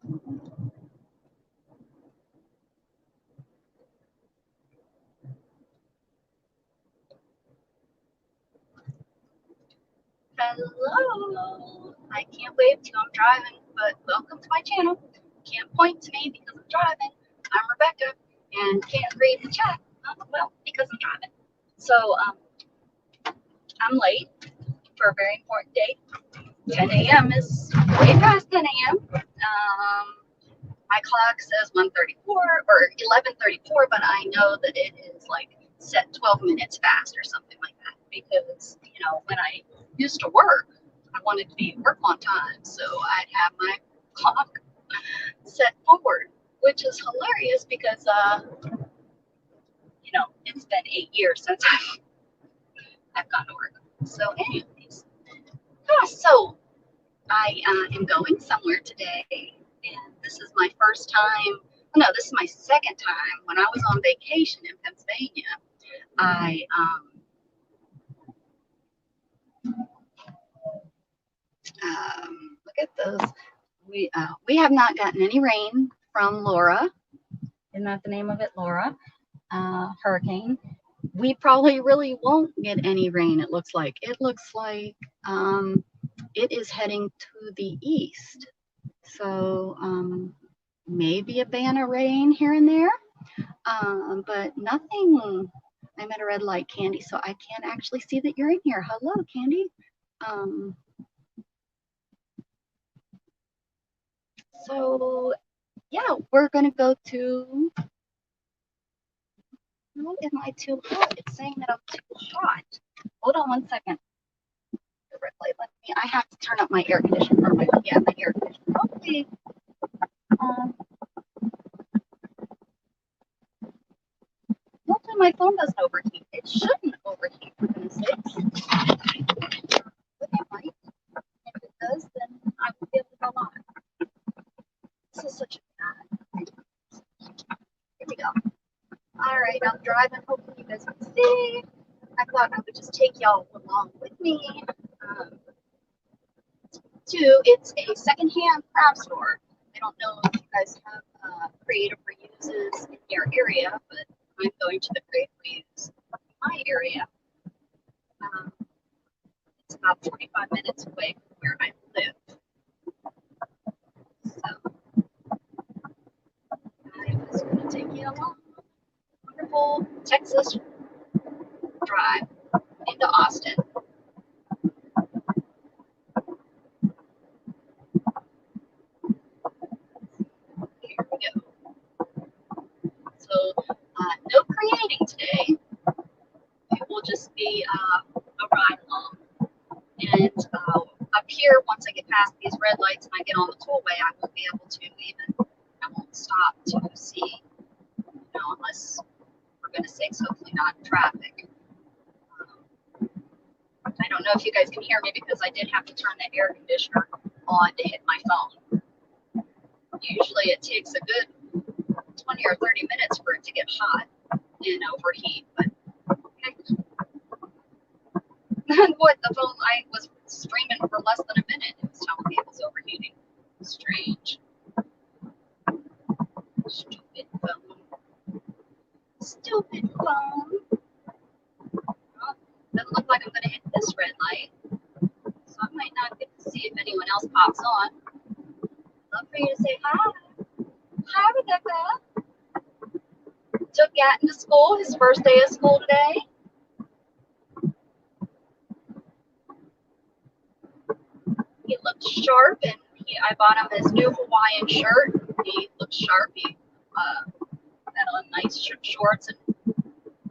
Hello. I can't wave to you. I'm driving, but welcome to my channel. Can't point to me because I'm driving. I'm Rebecca and can't read the chat. Well, because I'm driving. So I'm late for a very important date. 10 a.m. is way past 10 a.m. My clock says 1:34 or 11:34, but I know that it is like set 12 minutes fast or something like that because, when I used to work, I wanted to be at work on time, so I'd have my clock set forward, which is hilarious because, it's been 8 years since I've gone to work. So anyways, so I am going somewhere today, and this is my first time. No, this is my second time. When I was on vacation in Pennsylvania, I look at those. We have not gotten any rain from Laura. Isn't that the name of it, Laura? Hurricane. We probably really won't get any rain. It looks like it is heading to the east. So maybe a band of rain here and there, but nothing. I'm at a red light, Candy, so I can't actually see that you're in here. Hello, Candy. So yeah, we're gonna go to. No, am I too hot? It's saying that I'm too hot. Hold on one second. The red light. I have to turn up my air conditioner. My air conditioner. Okay. Hopefully my phone doesn't overheat. It shouldn't overheat, for goodness sakes. But it might. If it does, then I will be able to go on. This is such a bad. Here we go. Alright, I'm driving. Hopefully you guys can see. I thought I would just take y'all along with me. It's a secondhand craft store. I don't know if you guys have creative reuses in your area, but I'm going to the creative reuse in my area. It's about 45 minutes away from where I live. So I was going to take you along. Wonderful Texas drive into Austin. Here we go. So no creating today. It will just be a ride along. And up here, once I get past these red lights and I get on the tollway, I won't be able to I won't stop to see, unless for goodness sakes, hopefully not in traffic. I don't know if you guys can hear me because I did have to turn the air conditioner on to hit my phone. Usually it takes a good 20 or 30 minutes for it to get hot and overheat, but okay. What, the phone, I was streaming for less than a minute. It was telling me it was overheating. Strange. Stupid phone. Stupid phone. Well, doesn't look like I'm going to hit this red light, so I might not get to see if anyone else pops on. Love for you to say hi. Hi, Rebecca. Took Gatton to school, his first day of school today. He looked sharp, and I bought him his new Hawaiian shirt. He looked sharp. He had on nice shorts, and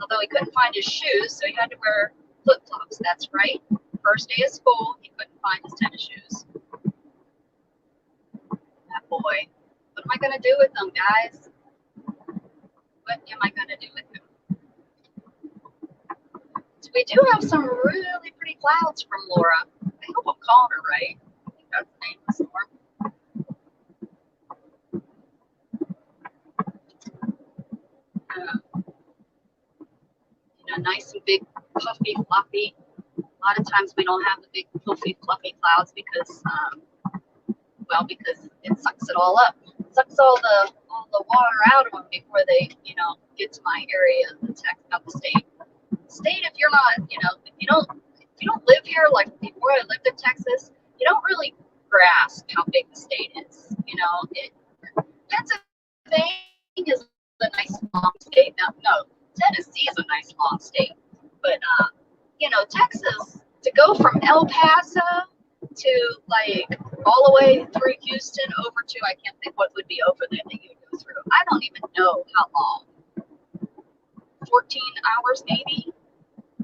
although he couldn't find his shoes, so he had to wear flip-flops. That's right. First day of school, he couldn't find his tennis shoes. That boy. What am I going to do with them, guys? What am I going to do with him? So we do have some really pretty clouds from Laura. I hope I'm calling her right. I think that's the name of the storm. Nice and big, puffy, fluffy. A lot of times we don't have the big, puffy, fluffy clouds because, well, because it sucks it all up, sucks all the water out of them before they, get to my area of the state. State, if you're not, if you don't live here, like before I lived in Texas, you don't really grasp how big the state is. Pennsylvania is a nice long state. Now, no, Tennessee is a nice long state, but Texas, to go from El Paso to like all the way through Houston over to, I can't think what would be over there that you would go through. I don't even know how long. 14 hours maybe,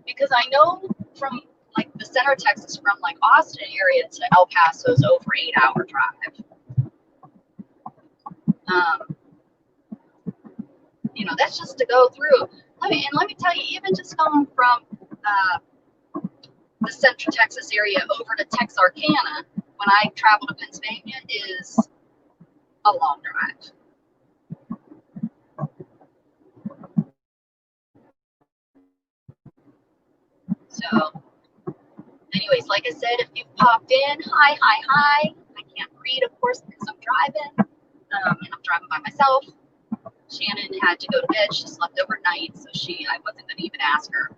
because I know from like the center of Texas, from like Austin area to El Paso is over 8-hour drive. That's just to go through. Let me tell you, even just going from the central Texas area over to Texarkana when I travel to Pennsylvania is a long drive. So, anyways, like I said, if you've popped in, hi. I can't read, of course, because I'm driving, and I'm driving by myself. Shannon had to go to bed. She slept overnight, so I wasn't going to even ask her.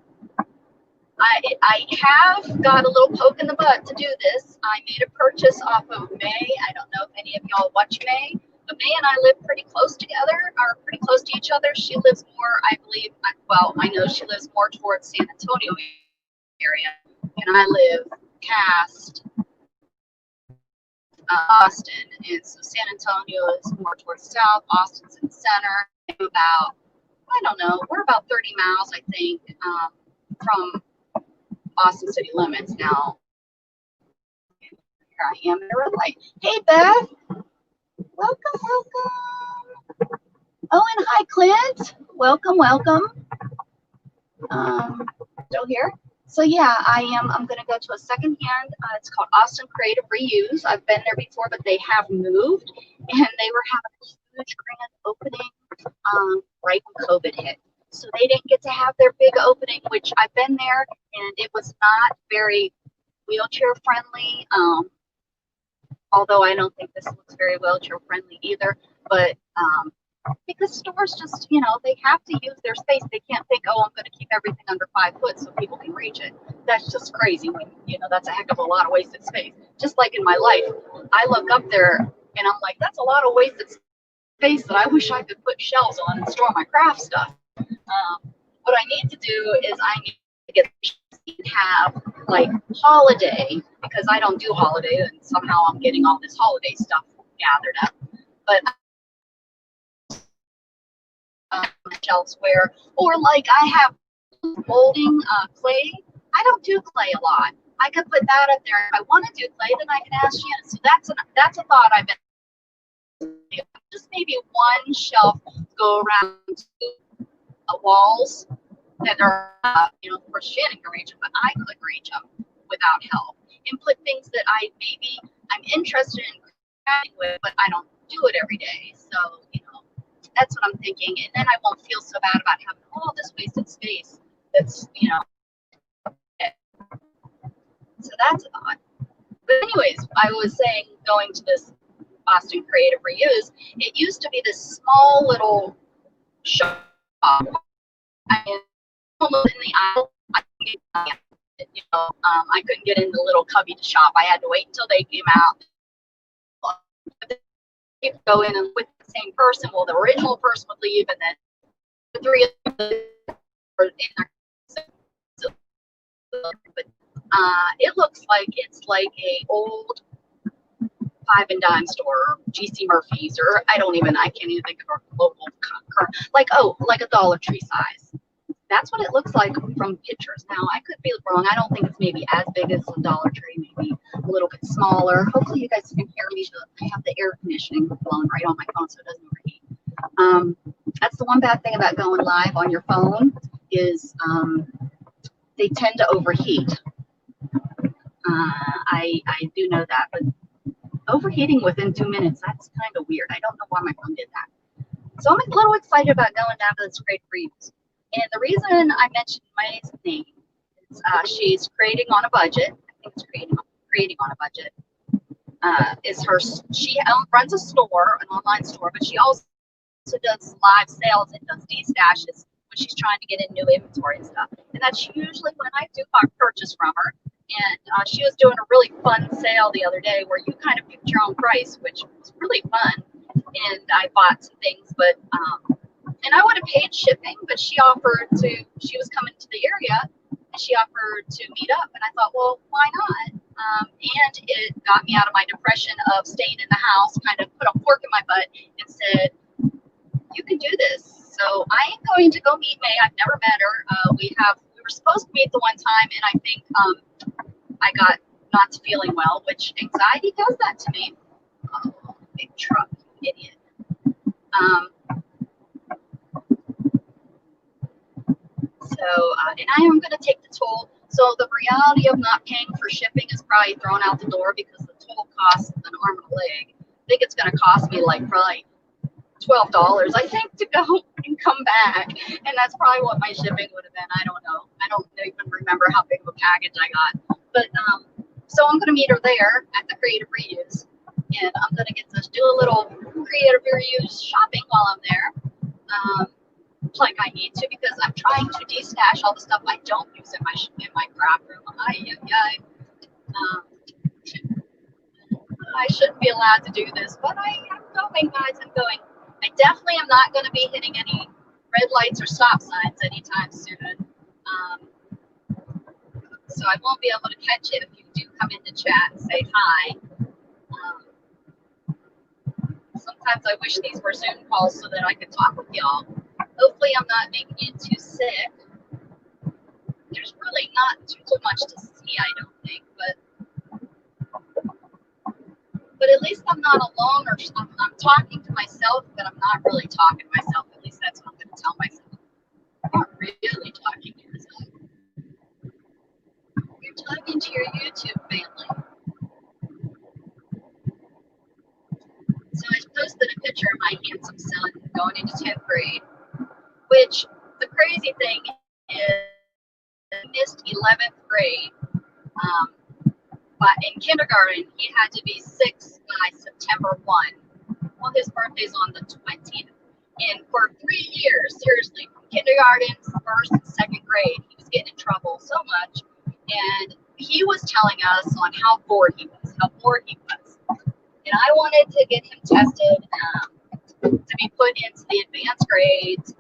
I have got a little poke in the butt to do this. I made a purchase off of May. I don't know if any of y'all watch May, but May and I live pretty close together, or pretty close to each other. She lives more, I believe, I know she lives more towards San Antonio area, and I live past Austin, and so San Antonio is more towards south, Austin's in the center. About, I don't know, we're about 30 miles, I think, from Austin city limits. Now, here I am in a red light. Hey, Beth. Welcome. Oh, and hi, Clint. Welcome. Still here? So yeah, I'm gonna go to a second hand. It's called Austin Creative Reuse. I've been there before, but they have moved, and they were having a huge grand opening right when COVID hit. So they didn't get to have their big opening, which I've been there, and it was not very wheelchair friendly. Although I don't think this looks very wheelchair friendly either, but because stores just, they have to use their space. They can't think, oh, I'm going to keep everything under 5 foot so people can reach it. That's just crazy. When, that's a heck of a lot of wasted space. Just like in my life, I look up there and I'm like, that's a lot of wasted space that I wish I could put shelves on and store my craft stuff. What I need to do is I need to get have like holiday, because I don't do holiday, and somehow I'm getting all this holiday stuff gathered up. But shelves where, or like I have molding clay. I don't do clay a lot. I could put that up there. If I want to do clay, then I can ask Shannon. So that's a thought I've been. Just maybe one shelf go around two walls that are, of course Shannon can reach them, but I couldn't reach them without help. And put things that I'm interested in crafting with, but I don't do it every day. So, that's what I'm thinking. And then I won't feel so bad about having all this wasted space. That's, so that's a thought. But anyways, I was saying, going to this Austin Creative Reuse, it used to be this small little shop. Almost in the aisle. I couldn't get in the little cubby to shop. I had to wait until they came out. You could go in and with the same person. Well, the original person would leave, and then the three of them were in there. But it looks like it's like a old 5 and dime store, GC Murphy's, or I can't even think of a local, like a Dollar Tree size. That's what it looks like from pictures. Now, I could be wrong. I don't think it's maybe as big as a Dollar Tree, maybe a little bit smaller. Hopefully you guys can hear me. I have the air conditioning blowing right on my phone so it doesn't overheat. That's the one bad thing about going live on your phone is they tend to overheat. I do know that, but overheating within 2 minutes, that's kind of weird. I don't know why my phone did that. So I'm a little excited about going down to this Creative Reuse. And the reason I mentioned May's name is she's creating on a budget. I think it's creating on a budget. is her. She runs a store, an online store, but she also does live sales and does destashes when she's trying to get in new inventory and stuff. And that's usually when I do purchase from her. And she was doing a really fun sale the other day where you kind of picked your own price, which was really fun. And I bought some things, but and I would have paid shipping, but she was coming to the area and she offered to meet up. And I thought, well, why not? And it got me out of my depression of staying in the house, kind of put a fork in my butt and said, you can do this. So I am going to go meet May. I've never met her. We were supposed to meet the one time, and I think I got not feeling well, which anxiety does that to me. Oh, big truck, idiot. And I am going to take the toll. So the reality of not paying for shipping is probably thrown out the door because the toll costs an arm and a leg. I think it's going to cost me like probably $12, I think, to go and come back. And that's probably what my shipping would have been. I don't know. I don't even remember how big of a package I got. But so I'm going to meet her there at the Creative Reuse. And I'm going to get to do a little Creative Reuse shopping while I'm there. Like I need to, because I'm trying to destash all the stuff I don't use in my craft room. I shouldn't be allowed to do this, but I am going, guys. I'm going. I definitely am not going to be hitting any red lights or stop signs anytime soon. So I won't be able to catch it if you do come into chat and say hi. Sometimes I wish these were Zoom calls so that I could talk with y'all. Hopefully I'm not making you too sick. There's really not too much to see, I don't think, but at least I'm not alone, or I'm talking to myself, but I'm not really talking to myself. At least that's what I'm going to tell myself. I'm not really talking to yourself. You're talking to your YouTube family. So I posted a picture of my handsome son going into 10th grade, which the crazy thing is I missed 11th grade. But in kindergarten, he had to be 6 by September 1. Well, his birthday's on the 20th. And for 3 years, seriously, from kindergarten, first and second grade, he was getting in trouble so much. And he was telling us on how bored he was. And I wanted to get him tested to be put into the advanced grades,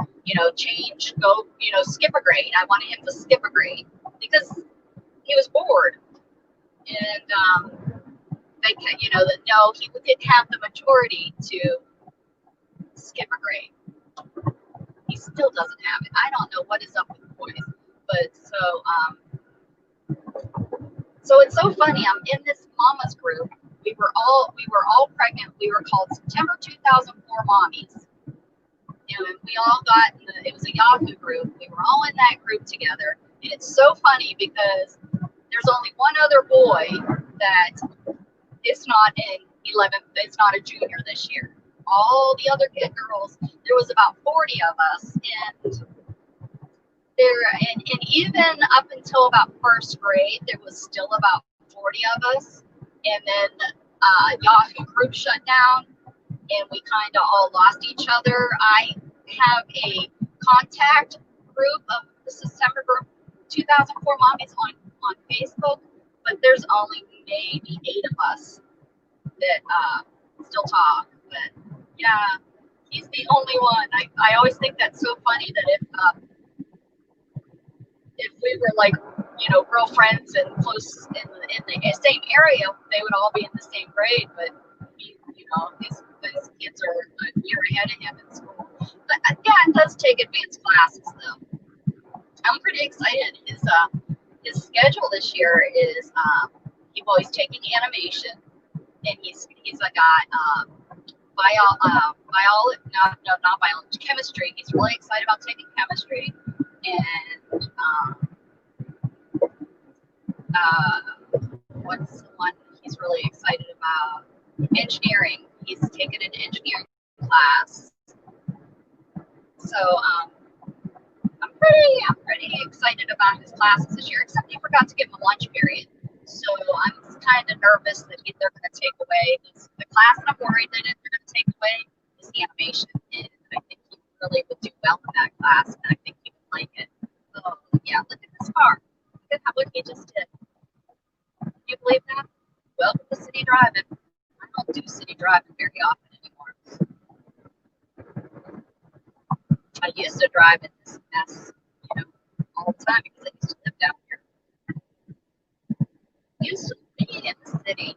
skip a grade. I wanted him to skip a grade because he was bored. And they, no, he didn't have the maturity to skip a grade. He still doesn't have it. I don't know what is up with boys, but so it's so funny. I'm in this mama's group. We were all pregnant. We were called September 2004 Mommies. And we all got it was a Yahoo group. We were all in that group together. And it's so funny because there's only one other boy that is not in 11th. It's not a junior this year. All the other girls, there was about 40 of us, and even up until about first grade, there was still about 40 of us. And then Yahoo group shut down, and we kind of all lost each other. I have a contact group of the September group 2004 Mommies on Facebook, but there's only maybe 8 of us that still talk. But yeah, he's the only one. I always think that's so funny that if we were like, real friends and close in the same area, they would all be in the same grade. But his kids are a year ahead of him in school. But yeah, it does take advanced classes though. I'm pretty excited. His schedule this year is he's taking animation, and he's got not biology, chemistry. He's really excited about taking chemistry, and what's the one he's really excited about? Engineering. He's taken an engineering class. So I'm pretty excited about his classes this year, except he forgot to give him a lunch period. So I'm kind of nervous that they're going to take away the class that I'm worried that they're going to take away is animation. And I think he really would do well in that class, and I think he would like it. Oh, yeah, look at this car. Look at what he just did. Can you believe that? Welcome to city driving. I don't do city driving very often anymore. I used to drive in this mess, all the time because I used to live down here. I used to be in the city.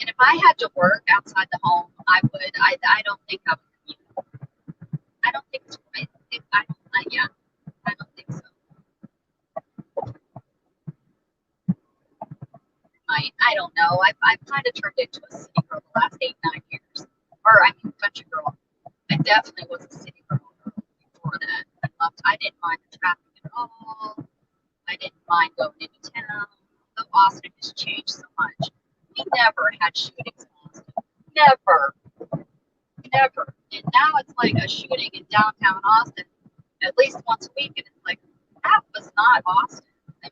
And if I had to work outside the home, I would. I don't think I would. I don't think it's right. Yeah, I don't think so. I don't know. I've kind of turned into a city girl the last 8, 9 years. Or, I mean, country girl. I definitely was a city girl before that. I didn't mind the traffic at all. I didn't mind going into town. But Austin has changed so much. We never had shootings in Austin. Never. Never. And now it's like a shooting in downtown Austin at least once a week. And it's like, that was not Austin.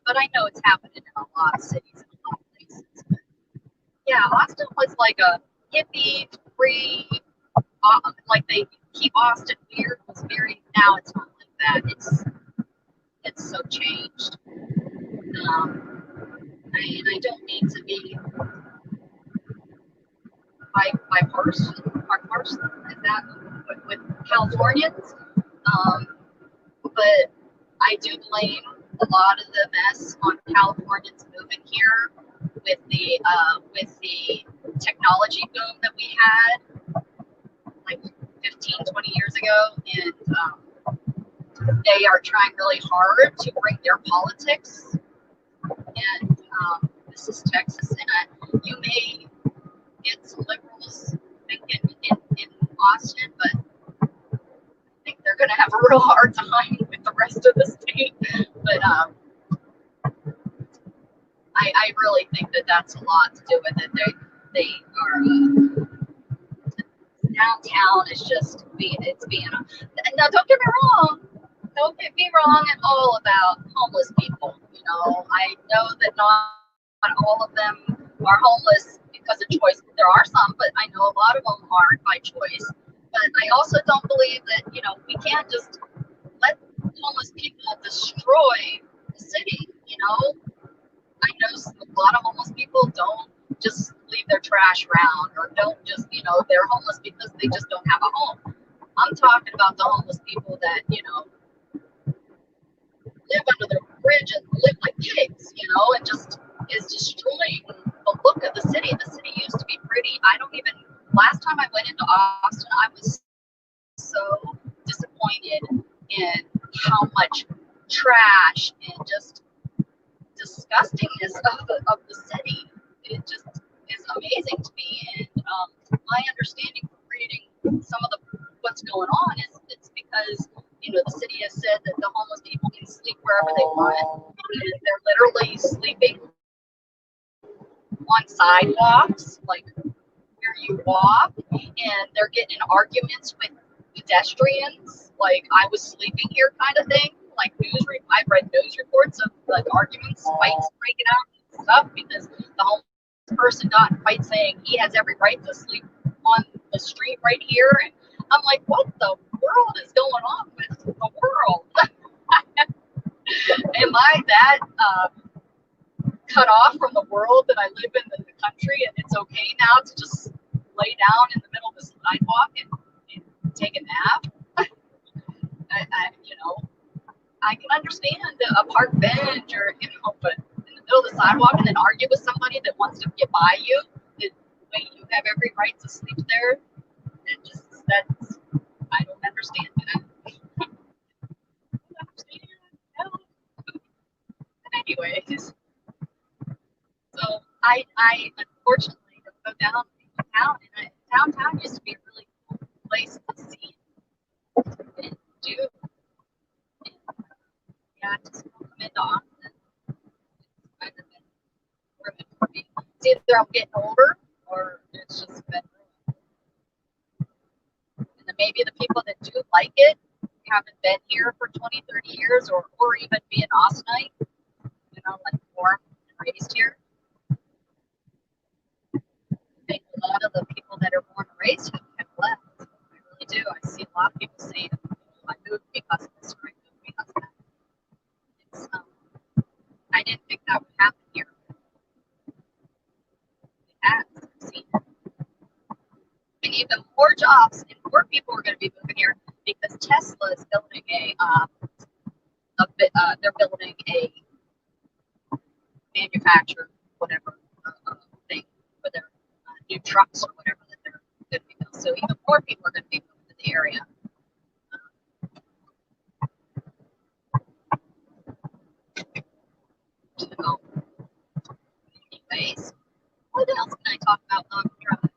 But I know it's happening in a lot of cities and a lot of places. But yeah, Austin was like a hippie, free, like they keep Austin weird. It was very, now it's not like that. It's so changed. I don't mean to be bipartisan, is that with Californians? But I do blame a lot of the mess on Californians moving here with the technology boom that we had like 15, 20 years ago, and they are trying really hard to bring their politics. And this is Texas, and you may get some liberals thinking in Austin, but I think they're going to have a real hard time with the rest of the state. But I really think that that's a lot to do with it. They are downtown is just being now. Don't get me wrong. Don't get me wrong at all about homeless people. I know that not all of them are homeless because of choice. There are some, but I know a lot of them aren't by choice. But I also don't believe that we can't just let homeless people destroy the city. I know a lot of homeless people don't just leave their trash around, or don't just, they're homeless because they just don't have a home. I'm talking about the homeless people that, live under the bridge and live like pigs, and just is destroying the look of the city. The city used to be pretty. Last time I went into Austin, I was so disappointed in how much trash and just disgustingness of the city. It just is amazing to me. And my understanding from reading some of what's going on is it's because the city has said that the homeless people can sleep wherever they want, and they're literally sleeping on sidewalks, like where you walk, and they're getting in arguments with pedestrians, like I was sleeping here kind of thing. Like I've read news reports of like arguments, fights breaking out and stuff because the homeless person got in a fight saying he has every right to sleep on the street right here. And I'm like, what the world is going on with the world? Am I that cut off from the world that I live in the country, and it's okay now to just lay down in the middle of the sidewalk and take a nap? I can understand a park bench or, but in the middle of the sidewalk and then argue with somebody that wants to get by you, wait, you have every right to sleep there. I don't understand that. I don't understand. No. But anyways, so I unfortunately have moved down to town, and downtown used to be a really cool place to see and do. And, yeah, I just don't come into Austin. It's kind of been ruined for me. It's either I'm getting older or it's just been ruined. And then maybe the people that do like it haven't been here for 20, 30 years, or even being Austinite. like born and raised here. I think a lot of the people that are born and raised have left. I really do. I see a lot of people saying, I moved because of this, or I moved because of that. It's, I didn't think that would happen here. It has. I've seen it. And even more jobs and more people are going to be moving here because Tesla is building they're building a manufacturer, whatever thing for their new trucks or whatever that they're going to be building. So even more people are going to be moving to the area. So, anyways, what else can I talk about on drive?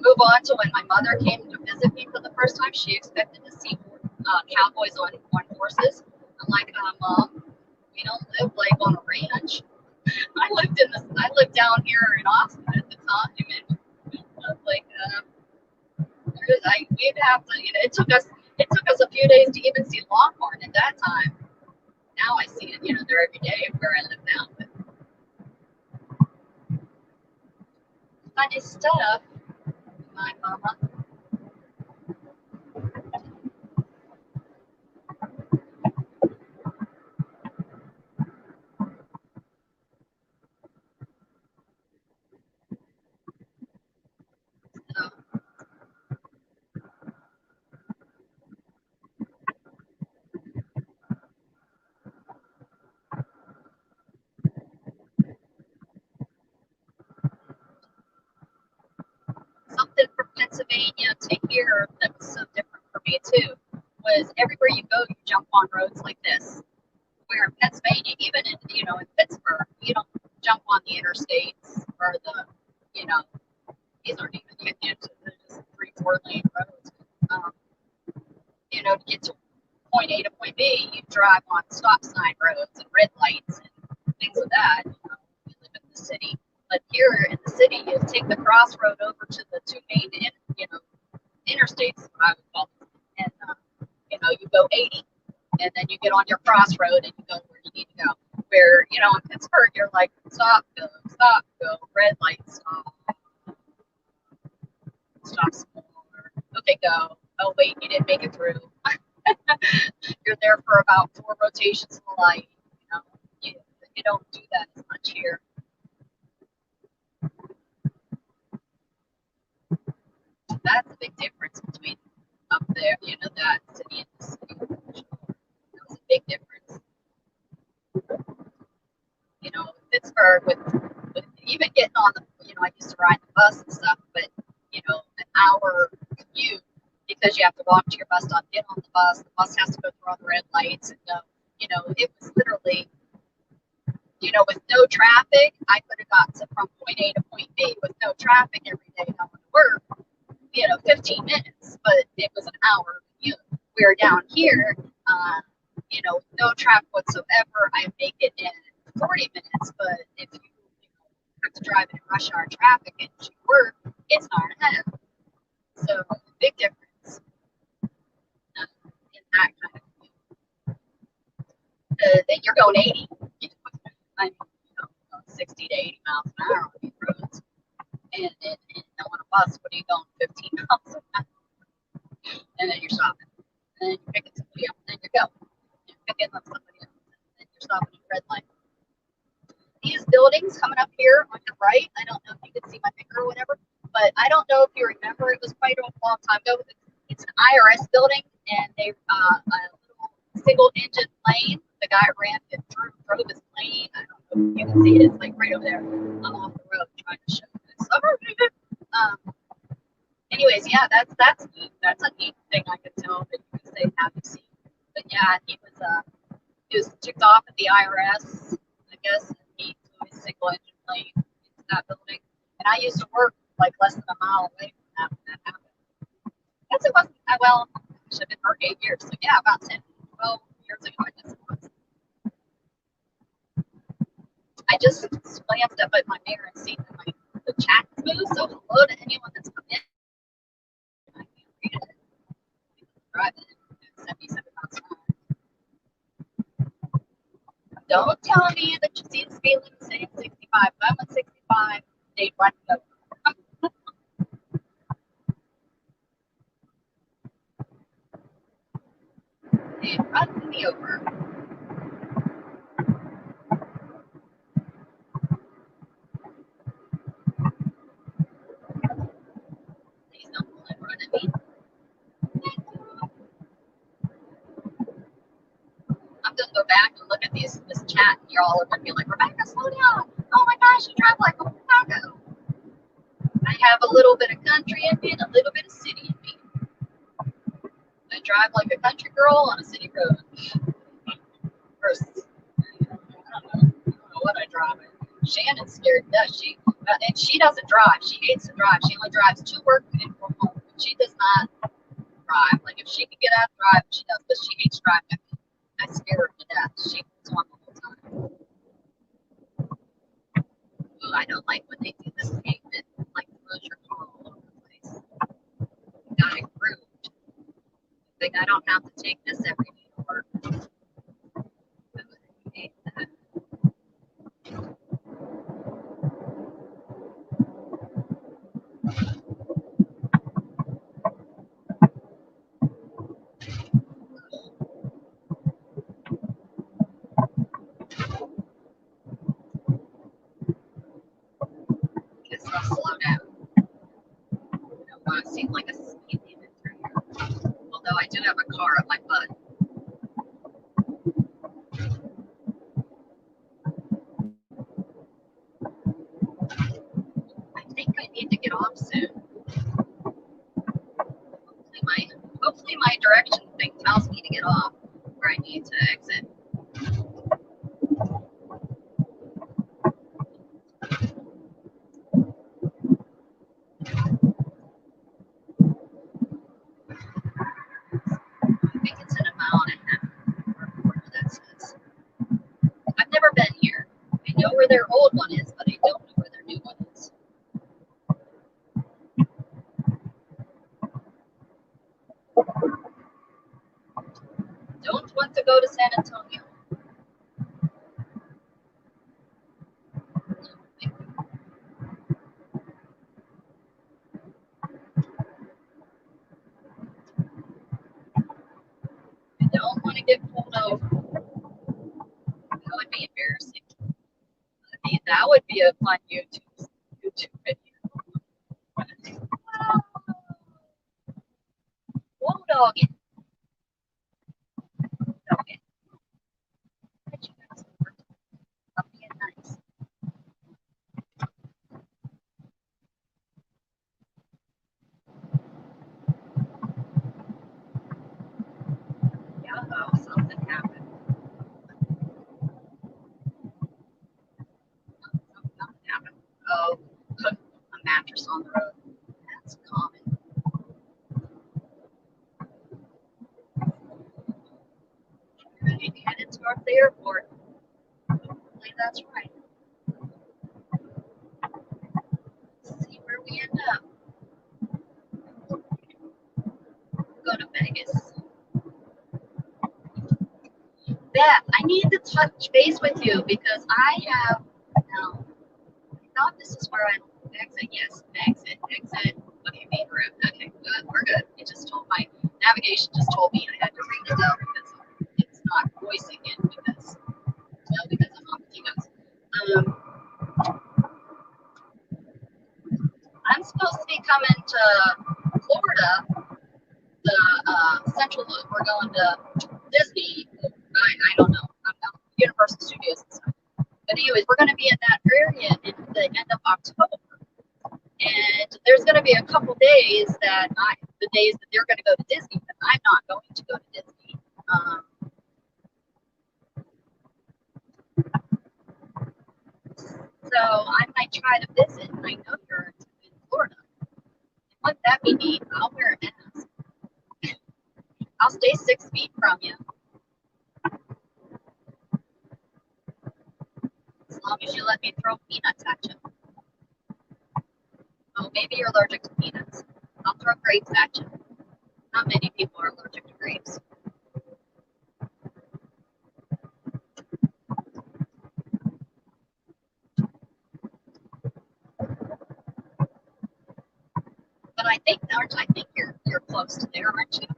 Move on to when my mother came to visit me for the first time. She expected to see cowboys on horses. I'm like, Mom, we don't live like on a ranch. I lived down here in Austin at the time, and I was like, we'd have to, it took us a few days to even see Longhorn at that time. Now I see it, they're every day where I live now. But funny stuff, my mama. So, something from Pennsylvania to here that was so different for me too was everywhere you go, you jump on roads like this. Where in Pennsylvania, even in Pittsburgh, you don't jump on the interstates or these aren't even they're just 3-4 lane roads. Um, to get to point A to point B, you drive on stop sign roads and red lights and things like that. You live in the city, but here in the city, you take the crossroad over to the two main, interstates, what I would call them, and you go 80, and then you get on your crossroad and you go where you need to go. Where in Pittsburgh, you're like stop, go, red light, stop, some more. Okay, go. Oh wait, you didn't make it through. You're there for about 4 rotations of the light. You, you don't do that as much here. That's a big difference between up there, that city and the city. That's a big difference. Pittsburgh with even getting on the, I used to ride the bus and stuff, but an hour commute because you have to walk to your bus stop, get on the bus has to go through all the red lights and go, it was literally, with no traffic, I could have got from point A to point B with no traffic every day going to work, 15 minutes, but it was an hour commute. We're down here, no traffic whatsoever. I make it in 40 minutes, but if you, have to drive in rush hour traffic and you work, it's an hour and a half. So big difference in that kind of. Then you're going 80. I mean, 60 to 80 miles an hour on these roads, and on a bus, what are you going 15 miles an hour? And then you're stopping, and then you're picking somebody up, and then you go. You're picking up somebody else, and then you're stopping at red light. These buildings coming up here on the right, I don't know if you can see my finger or whatever, but I don't know if you remember, it was quite a long time ago. It's an IRS building, and they a little single engine plane. The guy ran and drove his plane. I don't know if you can see it. It's like right over there. I'm off the road trying to show you this. Anyways, yeah, that's neat. That's a neat thing I could tell that you could say have you seen. But yeah, he was ticked off at the IRS, I guess, and he flew his single engine plane into that building. And I used to work like less than a mile away from that when that happened. Guess it wasn't well, I should have been for 8 years. So yeah, about 10, 12 years ago, I guess it was. I just glanced up at my mirror and seen that the chat is moved. So hello to anyone that's come in. I can't Don't tell me that you see the speed limit saying 65. If I'm at 65, they run me over. They run me over. Please don't run at me. I'm gonna go back and look at this chat, and you're all gonna be like, Rebecca, slow down. Oh my gosh, you drive like a Chicago. I have a little bit of country in me and a little bit of city in me. I drive like a country girl on a city road. Versus, I don't know what I drive. Shannon's scared to death. And she doesn't drive. She hates to drive. She only drives to work and from home. She does not drive. Like if she could get out and drive, she does, but she hates driving. I scare her to death. She holds on the whole time. Ooh, I don't like when they do this thing that like throws your car all over the place. Got it grooved. Think I don't have to take this every day to work. I hate that. Guess I'll slow down. I don't want to seem like a speed demon through here. Although I do have a car at my butt. I think I need to get off soon. Hopefully my direction thing tells me to get off where I need to exit. I think it's in a mile and a half, or whatever that says. I've never been here. I know where their old one is, but I don't know where their new one is. Don't want to go to San Antonio. I don't want to get pulled over. That would be embarrassing. That would be a fun YouTube video. Whoa, doggy. Doggy. I'm being nice. Yeah, something happened. Something happened. Oh, a mattress on the road. That's common. Right, headed toward the airport. Hopefully that's right. Let's see where we end up. Go to Vegas. Beth, I need to touch base with you because I have no. I thought this is where I exit. Yes, exit. Okay, main route. Okay, good. We're good. It just told my navigation just told me I had to read it out because it's not voicing it because I'm on the keynotes. I'm supposed to be coming to Florida, the Central Loop. We're going to Disney. I don't know. I'm Universal Studios and stuff. But anyways, we're going to be in that area in the end of October. And there's going to be a couple days the days that they're going to go to Disney, but I'm not going to go to Disney. So I might try to visit. I know you're in Florida. Wouldn't that be neat? I'll wear a mask. I'll stay 6 feet from you. As long as you let me throw peanuts at you. Oh, maybe you're allergic to peanuts. I'll throw grapes at you. Not many people are allergic to grapes. I think, I think you're close to there, aren't you?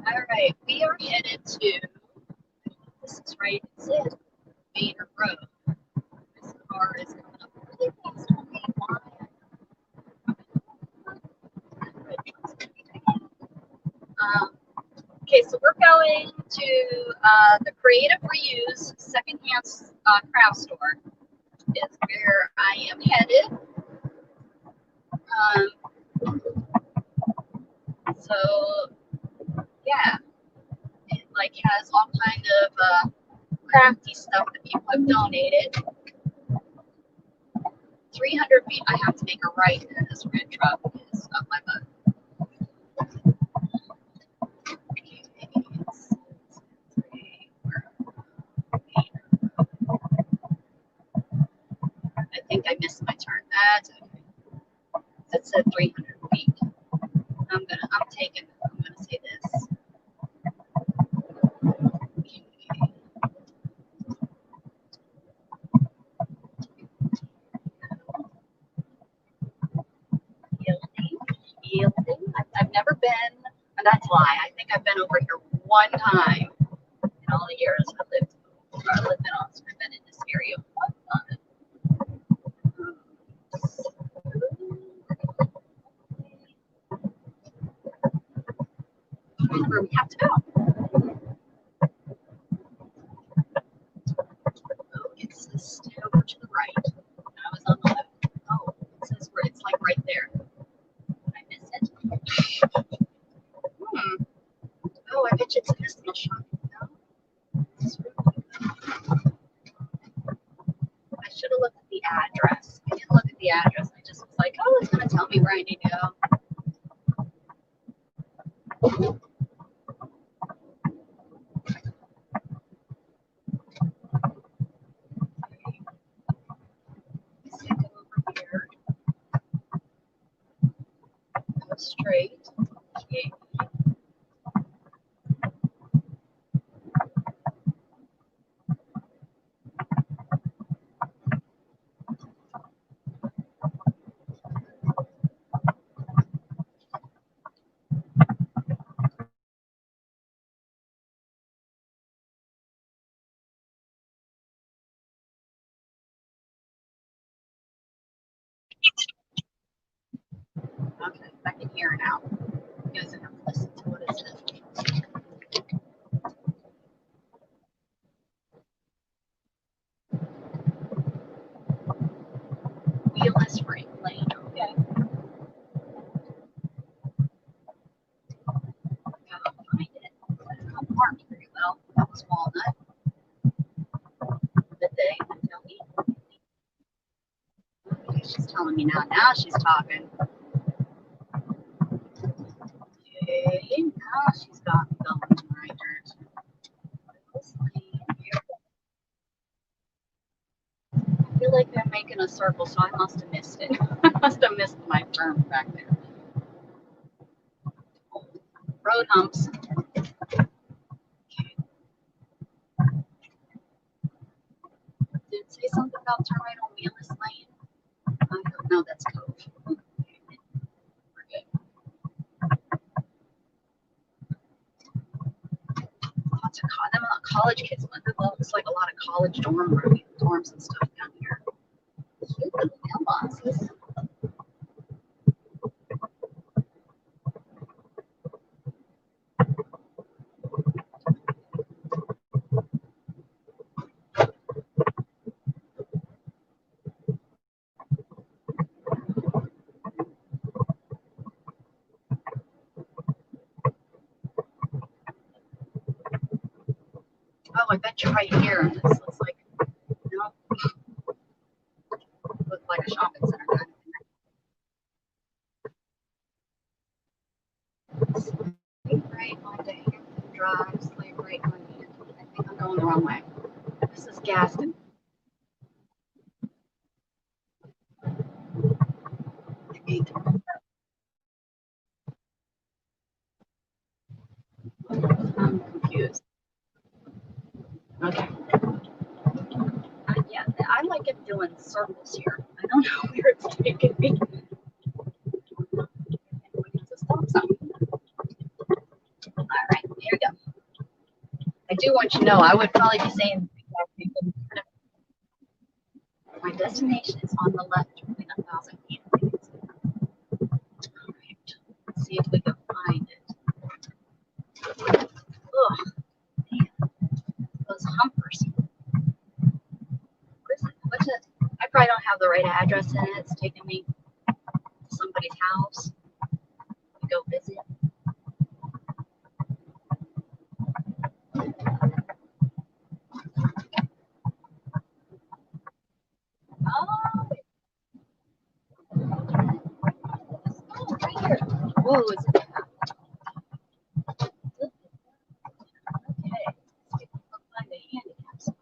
All right, we are headed to, this is right, it says Vader Road. This car is coming up really fast on me. Why? Okay, so we're going to the Creative Reuse secondhand craft store is where I am headed. So yeah, it like has all kind of crafty stuff that people have donated. 300 feet, I have to make a right, and this red truck is up my butt. I think I missed my turn. That's okay. It said 300 feet. I'm gonna say this. Okay. Yielding. I've never been, and that's a lie. I think I've been over here one time in all the years I lived in Austin. I've been in this area one time. Where we have to go. Oh, it says over to the right. I was on the left. Oh, it says where it's like right there. Did I miss it? Oh, I bet you it's in this little shop. No? I should have looked at the address. I didn't look at the address. I just was like, oh, it's going to tell me where I need to go. Over here. Go straight. Okay. Okay, I can hear now. You guys have to listen to what it says. Wheelless freight lane. Okay. Gotta find it. It's not marked very well. That was Walnut. Did they tell me? Okay, she's telling me now. Now she's talking. Okay, now she's got me going in the right direction. I feel like they're making a circle, so I must have missed it. I must have missed my turn back there. Road humps. Okay. Did it say something about turn right on Wheelless Lane? I don't know. That's Cove. Okay. We're good. Lots of college kids. Well, it's like a lot of college dorms and stuff down here. Cute little mailboxes. Oh, I bet you're right here. This looks like, no, looks like a shopping center kind of thing. Slave right on the Hampton Drive, slave right on the Hampton. I think I'm going the wrong way. This is Gaston. I'm confused. going in circles here. I don't know where it's taking me. All right, here we go. I do want you to know I would probably be saying my destination is on the left within 1,000 feet. All right, let's see if we can find it. Oh, man, those humpers. What's it? I probably don't have the right address in it. It's taking me to somebody's house to go visit. Oh, right here. Whoa, is it? Okay, let's see if we can find a handicap spot.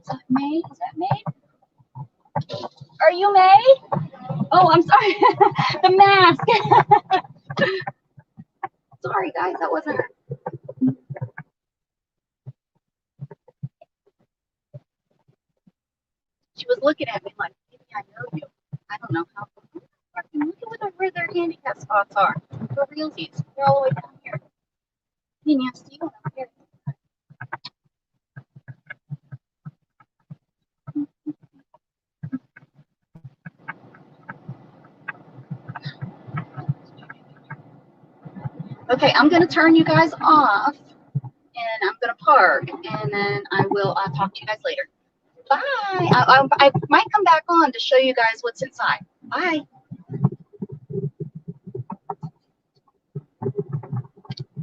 Is that May? Is that May? Are you May? Oh, I'm sorry. The mask. Sorry, guys, that wasn't her. She was looking at me like, maybe I know you. I don't know how. Look at where their handicap spots are. For realsies. They're all the way down here. You can't see them up here. Okay, I'm going to turn you guys off, and I'm going to park, and then I will talk to you guys later. Bye. I might come back on to show you guys what's inside. Bye.